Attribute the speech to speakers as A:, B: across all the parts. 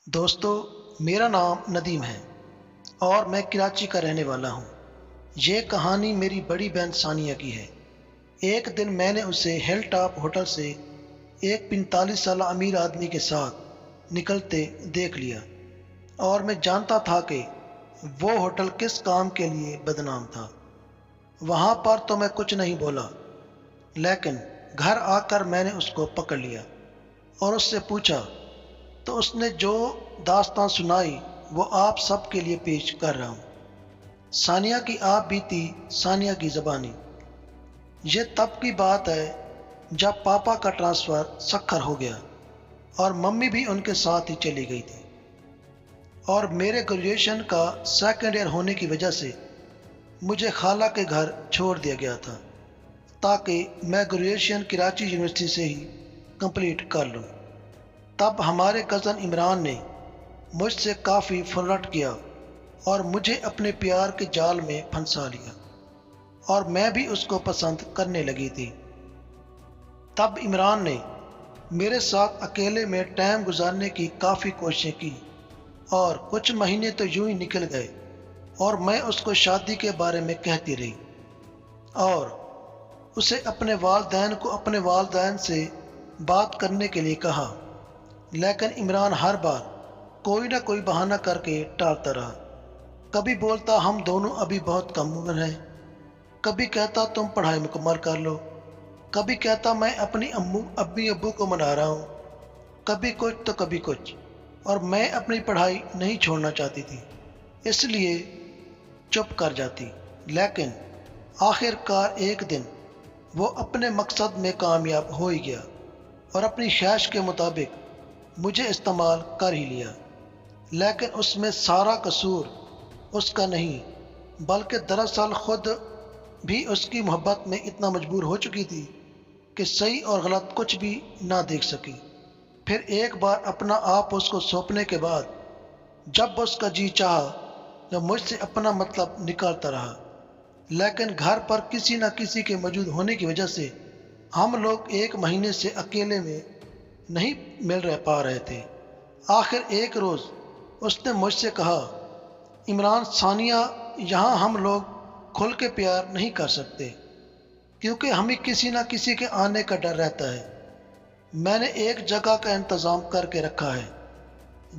A: دوستو، میرا نام ندیم ہے اور میں کراچی کا رہنے والا ہوں۔ یہ کہانی میری بڑی بہن ثانیہ کی ہے۔ ایک دن میں نے اسے ہل ٹاپ ہوٹل سے ایک 45 سالہ امیر آدمی کے ساتھ نکلتے دیکھ لیا اور میں جانتا تھا کہ وہ ہوٹل کس کام کے لیے بدنام تھا۔ وہاں پر تو میں کچھ نہیں بولا، لیکن گھر آ کر میں نے اس کو پکڑ لیا اور اس سے پوچھا تو اس نے جو داستان سنائی وہ آپ سب کے لیے پیش کر رہا ہوں۔ ثانیہ کی آپ بیتی، ثانیہ کی زبانی۔ یہ تب کی بات ہے جب پاپا کا ٹرانسفر سکھر ہو گیا اور ممی بھی ان کے ساتھ ہی چلی گئی تھی، اور میرے گریجویشن کا سیکنڈ ایئر ہونے کی وجہ سے مجھے خالہ کے گھر چھوڑ دیا گیا تھا تاکہ میں گریجویشن کراچی یونیورسٹی سے ہی کمپلیٹ کر لوں۔ تب ہمارے کزن عمران نے مجھ سے کافی فلرٹ کیا اور مجھے اپنے پیار کے جال میں پھنسا لیا، اور میں بھی اس کو پسند کرنے لگی تھی۔ تب عمران نے میرے ساتھ اکیلے میں ٹائم گزارنے کی کافی کوششیں کی، اور کچھ مہینے تو یوں ہی نکل گئے اور میں اس کو شادی کے بارے میں کہتی رہی اور اسے اپنے والدین سے بات کرنے کے لیے کہا، لیکن عمران ہر بار کوئی نہ کوئی بہانہ کر کے ٹالتا رہا۔ کبھی بولتا ہم دونوں ابھی بہت کم عمر ہیں، کبھی کہتا تم پڑھائی مکمل کر لو، کبھی کہتا میں اپنی امی ابو کو منا رہا ہوں، کبھی کچھ تو کبھی کچھ، اور میں اپنی پڑھائی نہیں چھوڑنا چاہتی تھی، اس لیے چپ کر جاتی۔ لیکن آخر کار ایک دن وہ اپنے مقصد میں کامیاب ہو ہی گیا اور اپنی خواہش کے مطابق مجھے استعمال کر ہی لیا۔ لیکن اس میں سارا قصور اس کا نہیں، بلکہ دراصل خود بھی اس کی محبت میں اتنا مجبور ہو چکی تھی کہ صحیح اور غلط کچھ بھی نہ دیکھ سکی۔ پھر ایک بار اپنا آپ اس کو سونپنے کے بعد جب اس کا جی چاہا تو مجھ سے اپنا مطلب نکالتا رہا، لیکن گھر پر کسی نہ کسی کے موجود ہونے کی وجہ سے ہم لوگ ایک مہینے سے اکیلے میں نہیں مل پا رہے تھے۔ آخر ایک روز اس نے مجھ سے کہا، عمران، ثانیہ، یہاں ہم لوگ کھل کے پیار نہیں کر سکتے کیونکہ ہمیں کسی نہ کسی کے آنے کا ڈر رہتا ہے۔ میں نے ایک جگہ کا انتظام کر کے رکھا ہے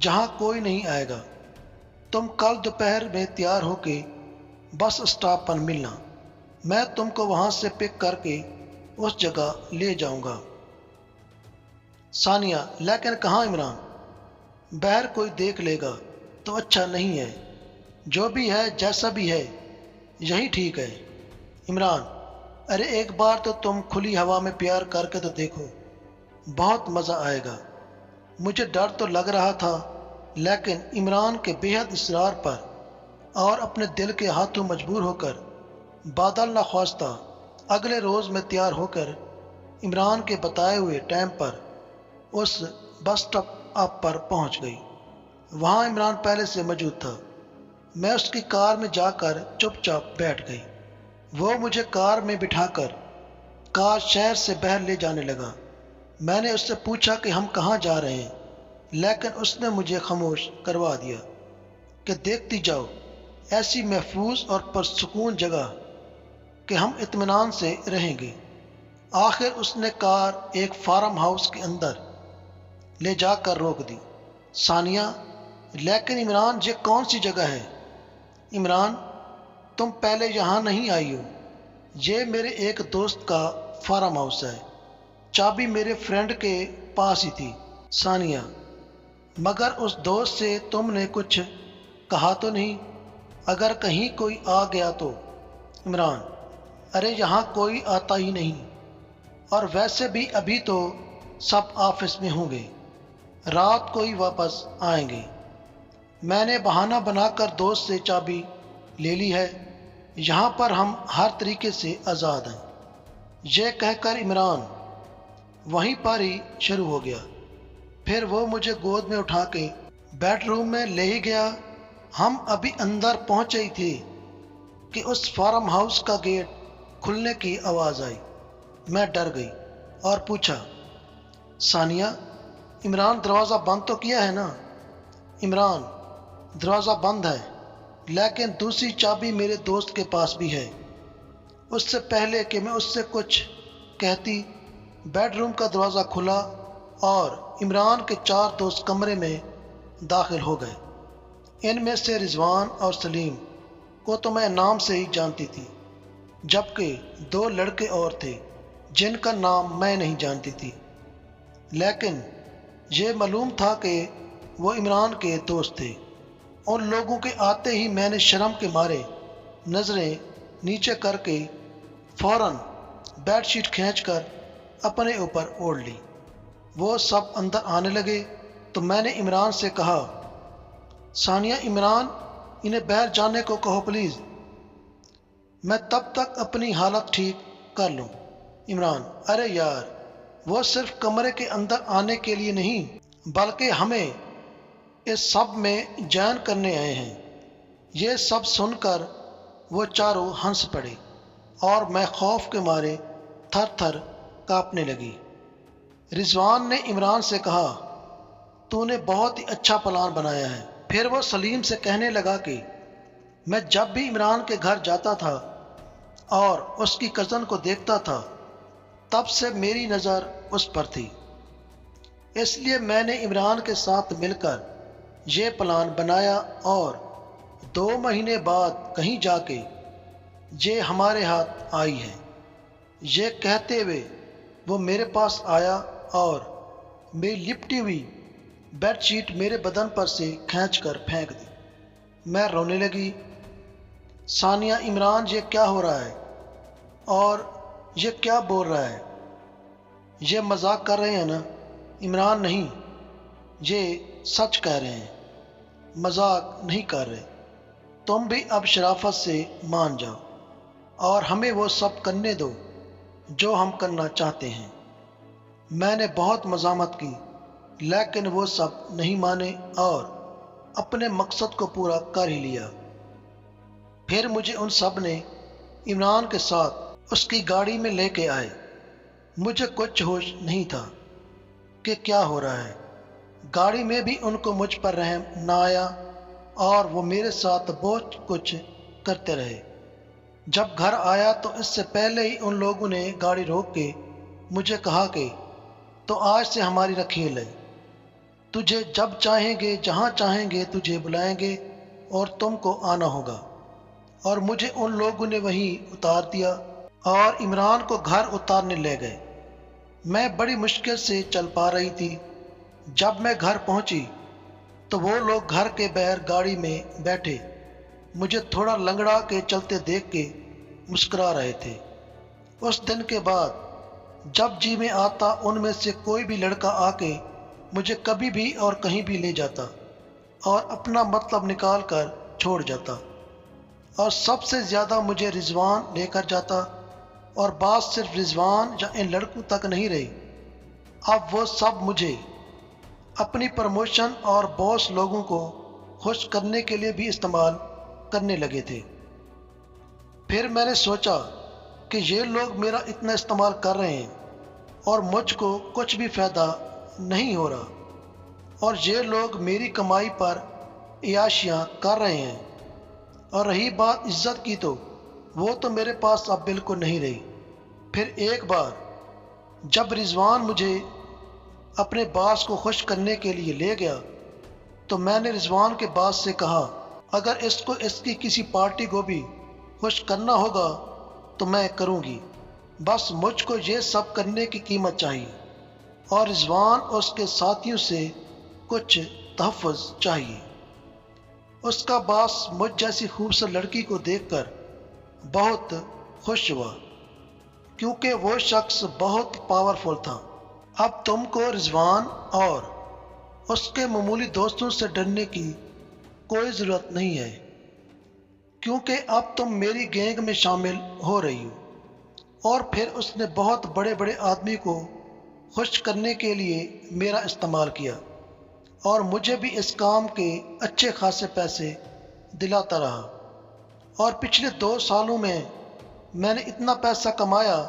A: جہاں کوئی نہیں آئے گا، تم کل دوپہر میں تیار ہو کے بس اسٹاپ پر ملنا، میں تم کو وہاں سے پک کر کے اس جگہ لے جاؤں گا۔ ثانیہ، لیکن کہاں عمران؟ باہر کوئی دیکھ لے گا تو اچھا نہیں ہے، جو بھی ہے جیسا بھی ہے یہی ٹھیک ہے۔ عمران، ارے ایک بار تو تم کھلی ہوا میں پیار کر کے تو دیکھو، بہت مزہ آئے گا۔ مجھے ڈر تو لگ رہا تھا، لیکن عمران کے بے حد اصرار پر اور اپنے دل کے ہاتھوں مجبور ہو کر بادل نخواستہ اگلے روز میں تیار ہو کر عمران کے بتائے ہوئے ٹائم پر اس بس اسٹاپ پر پہنچ گئی۔ وہاں عمران پہلے سے موجود تھا۔ میں اس کی کار میں جا کر چپ چاپ بیٹھ گئی۔ وہ مجھے کار میں بٹھا کر کار شہر سے باہر لے جانے لگا۔ میں نے اس سے پوچھا کہ ہم کہاں جا رہے ہیں، لیکن اس نے مجھے خاموش کروا دیا کہ دیکھتی جاؤ، ایسی محفوظ اور پرسکون جگہ کہ ہم اطمینان سے رہیں گے۔ آخر اس نے کار ایک فارم ہاؤس کے اندر لے جا کر روک دی۔ ثانیہ، لیکن عمران، یہ کون سی جگہ ہے؟ عمران، تم پہلے یہاں نہیں آئی ہو، یہ میرے ایک دوست کا فارم ہاؤس ہے، چابی میرے فرینڈ کے پاس ہی تھی۔ ثانیہ، مگر اس دوست سے تم نے کچھ کہا تو نہیں؟ اگر کہیں کوئی آ گیا تو؟ عمران، ارے یہاں کوئی آتا ہی نہیں، اور ویسے بھی ابھی تو سب آفس میں ہوں گے، رات کو ہی واپس آئیں گے۔ میں نے بہانہ بنا کر دوست سے چابی لے لی ہے، یہاں پر ہم ہر طریقے سے آزاد ہیں۔ یہ کہہ کر عمران وہیں پر ہی شروع ہو گیا۔ پھر وہ مجھے گود میں اٹھا کے بیڈ روم میں لے ہی گیا۔ ہم ابھی اندر پہنچے ہی تھے کہ اس فارم ہاؤس کا گیٹ کھلنے کی آواز آئی۔ میں ڈر گئی اور پوچھا، ثانیہ، عمران دروازہ بند تو کیا ہے نا؟ عمران: دروازہ بند ہے، لیکن دوسری چابی میرے دوست کے پاس بھی ہے۔ اس سے پہلے کہ میں اس سے کچھ کہتی، بیڈ روم کا دروازہ کھلا اور عمران کے 4 دوست کمرے میں داخل ہو گئے۔ ان میں سے رضوان اور سلیم کو تو میں نام سے ہی جانتی تھی، جبکہ 2 لڑکے اور تھے جن کا نام میں نہیں جانتی تھی، لیکن یہ معلوم تھا کہ وہ عمران کے دوست تھے۔ ان لوگوں کے آتے ہی میں نے شرم کے مارے نظریں نیچے کر کے فوراً بیڈ شیٹ کھینچ کر اپنے اوپر اوڑھ لی۔ وہ سب اندر آنے لگے تو میں نے عمران سے کہا، ثانیہ، عمران، انہیں باہر جانے کو کہو پلیز، میں تب تک اپنی حالت ٹھیک کر لوں۔ عمران: ارے یار، وہ صرف کمرے کے اندر آنے کے لیے نہیں بلکہ ہمیں اس سب میں جوائن کرنے آئے ہیں۔ یہ سب سن کر وہ چاروں ہنس پڑے اور میں خوف کے مارے تھر تھر کانپنے لگی۔ رضوان نے عمران سے کہا، تو نے بہت ہی اچھا پلان بنایا ہے۔ پھر وہ سلیم سے کہنے لگا کہ میں جب بھی عمران کے گھر جاتا تھا اور اس کی کزن کو دیکھتا تھا تب سے میری نظر اس پر تھی، اس لیے میں نے عمران کے ساتھ مل کر یہ پلان بنایا اور 2 مہینے بعد کہیں جا کے یہ ہمارے ہاتھ آئی ہے۔ یہ کہتے ہوئے وہ میرے پاس آیا اور میری لپٹی ہوئی بیڈ شیٹ میرے بدن پر سے کھینچ کر پھینک دی۔ میں رونے لگی۔ ثانیہ: عمران، یہ کیا ہو رہا ہے اور یہ کیا بول رہا ہے؟ یہ مذاق کر رہے ہیں نا؟ عمران: نہیں، یہ سچ کہہ رہے ہیں، مذاق نہیں کر رہے۔ تم بھی اب شرافت سے مان جاؤ اور ہمیں وہ سب کرنے دو جو ہم کرنا چاہتے ہیں۔ میں نے بہت مزاحمت کی لیکن وہ سب نہیں مانے اور اپنے مقصد کو پورا کر ہی لیا۔ پھر مجھے ان سب نے عمران کے ساتھ اس کی گاڑی میں لے کے آئے۔ مجھے کچھ ہوش نہیں تھا کہ کیا ہو رہا ہے۔ گاڑی میں بھی ان کو مجھ پر رحم نہ آیا اور وہ میرے ساتھ بہت کچھ کرتے رہے۔ جب گھر آیا تو اس سے پہلے ہی ان لوگوں نے گاڑی روک کے مجھے کہا کہ تو آج سے ہماری رکھیل ہے، تجھے جب چاہیں گے جہاں چاہیں گے تجھے بلائیں گے اور تم کو آنا ہوگا۔ اور مجھے ان لوگوں نے وہیں اتار دیا اور عمران کو گھر اتارنے لے گئے۔ میں بڑی مشکل سے چل پا رہی تھی۔ جب میں گھر پہنچی تو وہ لوگ گھر کے باہر گاڑی میں بیٹھے مجھے تھوڑا لنگڑا کے چلتے دیکھ کے مسکرا رہے تھے۔ اس دن کے بعد جب جی میں آتا ان میں سے کوئی بھی لڑکا آ کے مجھے کبھی بھی اور کہیں بھی لے جاتا اور اپنا مطلب نکال کر چھوڑ جاتا، اور سب سے زیادہ مجھے رضوان لے کر جاتا، اور بات صرف رضوان یا ان لڑکوں تک نہیں رہی، اب وہ سب مجھے اپنی پروموشن اور باس لوگوں کو خوش کرنے کے لیے بھی استعمال کرنے لگے تھے۔ پھر میں نے سوچا کہ یہ لوگ میرا اتنا استعمال کر رہے ہیں اور مجھ کو کچھ بھی فائدہ نہیں ہو رہا، اور یہ لوگ میری کمائی پر عیاشیاں کر رہے ہیں، اور رہی بات عزت کی تو وہ تو میرے پاس اب بالکل نہیں رہی۔ پھر ایک بار جب رضوان مجھے اپنے باس کو خوش کرنے کے لیے لے گیا تو میں نے رضوان کے باس سے کہا، اگر اس کو اس کی کسی پارٹی کو بھی خوش کرنا ہوگا تو میں کروں گی، بس مجھ کو یہ سب کرنے کی قیمت چاہیے، اور رضوان اس کے ساتھیوں سے کچھ تحفظ چاہیے۔ اس کا باس مجھ جیسی خوبصورت لڑکی کو دیکھ کر بہت خوش ہوا کیونکہ وہ شخص بہت پاورفل تھا۔ اب تم کو رضوان اور اس کے معمولی دوستوں سے ڈرنے کی کوئی ضرورت نہیں ہے، کیونکہ اب تم میری گینگ میں شامل ہو رہی ہو۔ اور پھر اس نے بہت بڑے بڑے آدمی کو خوش کرنے کے لیے میرا استعمال کیا اور مجھے بھی اس کام کے اچھے خاصے پیسے دلاتا رہا، اور پچھلے 2 سالوں میں میں نے اتنا پیسہ کمایا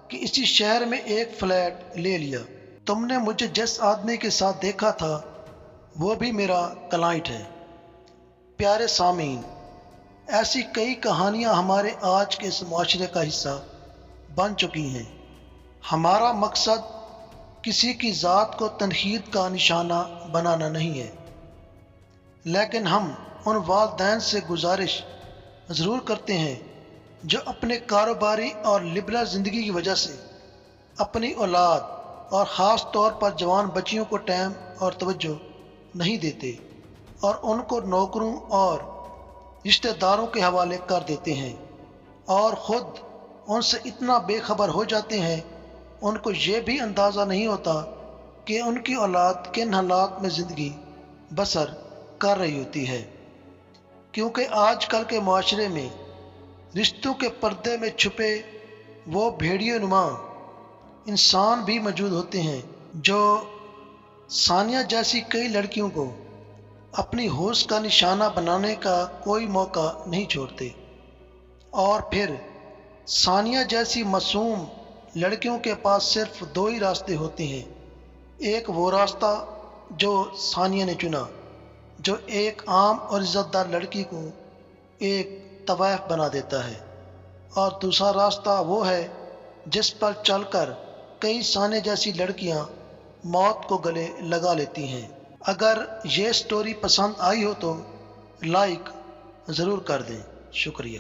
A: کہ اسی شہر میں ایک فلیٹ لے لیا۔ تم نے مجھے جس آدمی کے ساتھ دیکھا تھا وہ بھی میرا کلائنٹ ہے۔ پیارے سامعین، ایسی کئی کہانیاں ہمارے آج کے اس معاشرے کا حصہ بن چکی ہیں۔ ہمارا مقصد کسی کی ذات کو تنقید کا نشانہ بنانا نہیں ہے، لیکن ہم ان والدین سے گزارش ضرور کرتے ہیں جو اپنے کاروباری اور لبرل زندگی کی وجہ سے اپنی اولاد اور خاص طور پر جوان بچیوں کو ٹائم اور توجہ نہیں دیتے اور ان کو نوکروں اور رشتہ داروں کے حوالے کر دیتے ہیں اور خود ان سے اتنا بے خبر ہو جاتے ہیں، ان کو یہ بھی اندازہ نہیں ہوتا کہ ان کی اولاد کن حالات میں زندگی بسر کر رہی ہوتی ہے، کیونکہ آج کل کے معاشرے میں رشتوں کے پردے میں چھپے وہ بھیڑیے نما انسان بھی موجود ہوتے ہیں جو ثانیہ جیسی کئی لڑکیوں کو اپنی ہوش کا نشانہ بنانے کا کوئی موقع نہیں چھوڑتے، اور پھر ثانیہ جیسی معصوم لڑکیوں کے پاس صرف دو ہی راستے ہوتے ہیں، ایک وہ راستہ جو ثانیہ نے چنا، جو ایک عام اور عزت دار لڑکی کو ایک طویف بنا دیتا ہے، اور دوسرا راستہ وہ ہے جس پر چل کر کئی ثانیہ جیسی لڑکیاں موت کو گلے لگا لیتی ہیں۔ اگر یہ سٹوری پسند آئی ہو تو لائک ضرور کر دیں۔ شکریہ۔